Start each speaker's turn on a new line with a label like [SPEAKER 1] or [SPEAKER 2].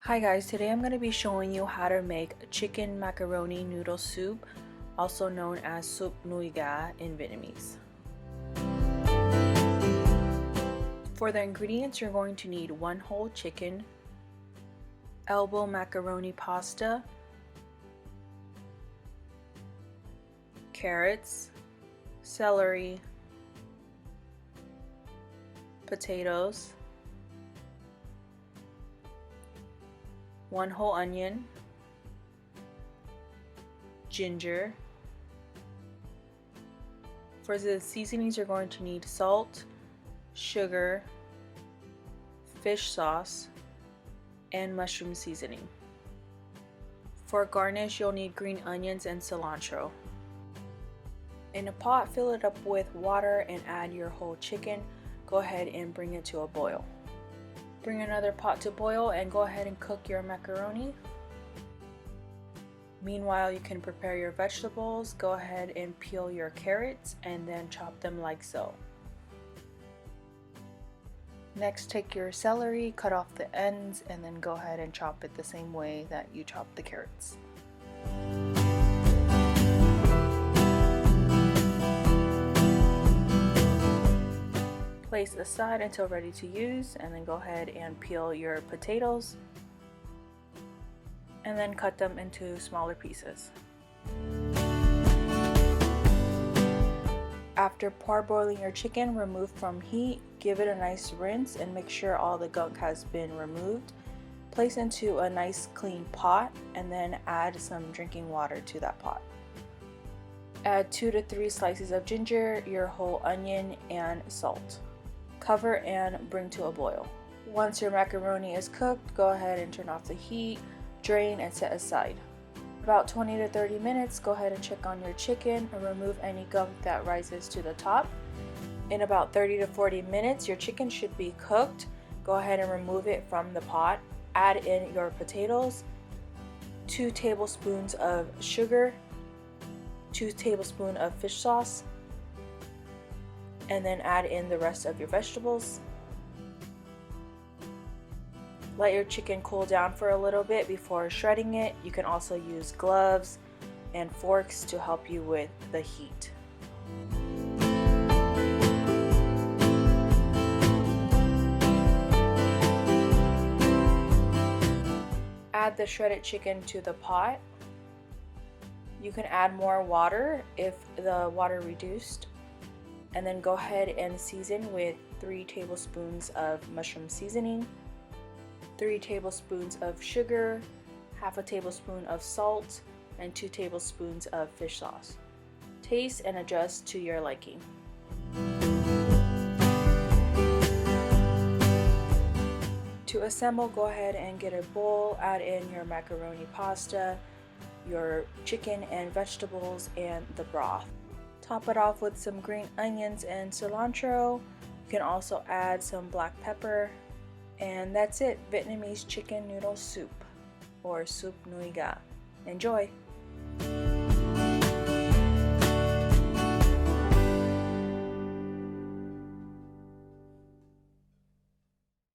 [SPEAKER 1] Hi guys, today I'm going to be showing you how to make chicken macaroni noodle soup, also known as Sup Nui in Vietnamese. For the ingredients, you're going to need 1 whole chicken, elbow macaroni pasta, carrots, celery, potatoes, 1 whole onion, ginger. For the seasonings, you're going to need salt, sugar, fish sauce, and mushroom seasoning. For garnish, you'll need green onions and cilantro. In a pot, fill it up with water and add your whole chicken. Go ahead and bring it to a boil. Bring another pot to boil and go ahead and cook your macaroni. Meanwhile, you can prepare your vegetables. Go ahead and peel your carrots and then chop them like so. Next, take your celery, cut off the ends, and then go ahead and chop it the same way that you chop the carrots. Place aside until ready to use, and then go ahead and peel your potatoes and then cut them into smaller pieces. After parboiling your chicken, remove from heat, give it a nice rinse and make sure all the gunk has been removed. Place into a nice clean pot and then add some drinking water to that pot. Add 2 to 3 slices of ginger, your whole onion, and salt. Cover and bring to a boil. Once your macaroni is cooked, go ahead and turn off the heat, drain, and set aside. About 20 to 30 minutes, go ahead and check on your chicken and remove any gunk that rises to the top. In about 30 to 40 minutes, your chicken should be cooked. Go ahead and remove it from the pot. Add in your potatoes, 2 tablespoons of sugar, 2 tablespoons of fish sauce, and then add in the rest of your vegetables. Let your chicken cool down for a little bit before shredding it. You can also use gloves and forks to help you with the heat. Add the shredded chicken to the pot. You can add more water if the water reduced. And then go ahead and season with 3 tablespoons of mushroom seasoning, 3 tablespoons of sugar, half a tablespoon of salt, and 2 tablespoons of fish sauce. Taste and adjust to your liking. To assemble, go ahead and get a bowl, add in your macaroni pasta, your chicken and vegetables, and the broth. Top it off with some green onions and cilantro. You can also add some black pepper. And that's it, Vietnamese chicken noodle soup, or Sup Nui. Enjoy!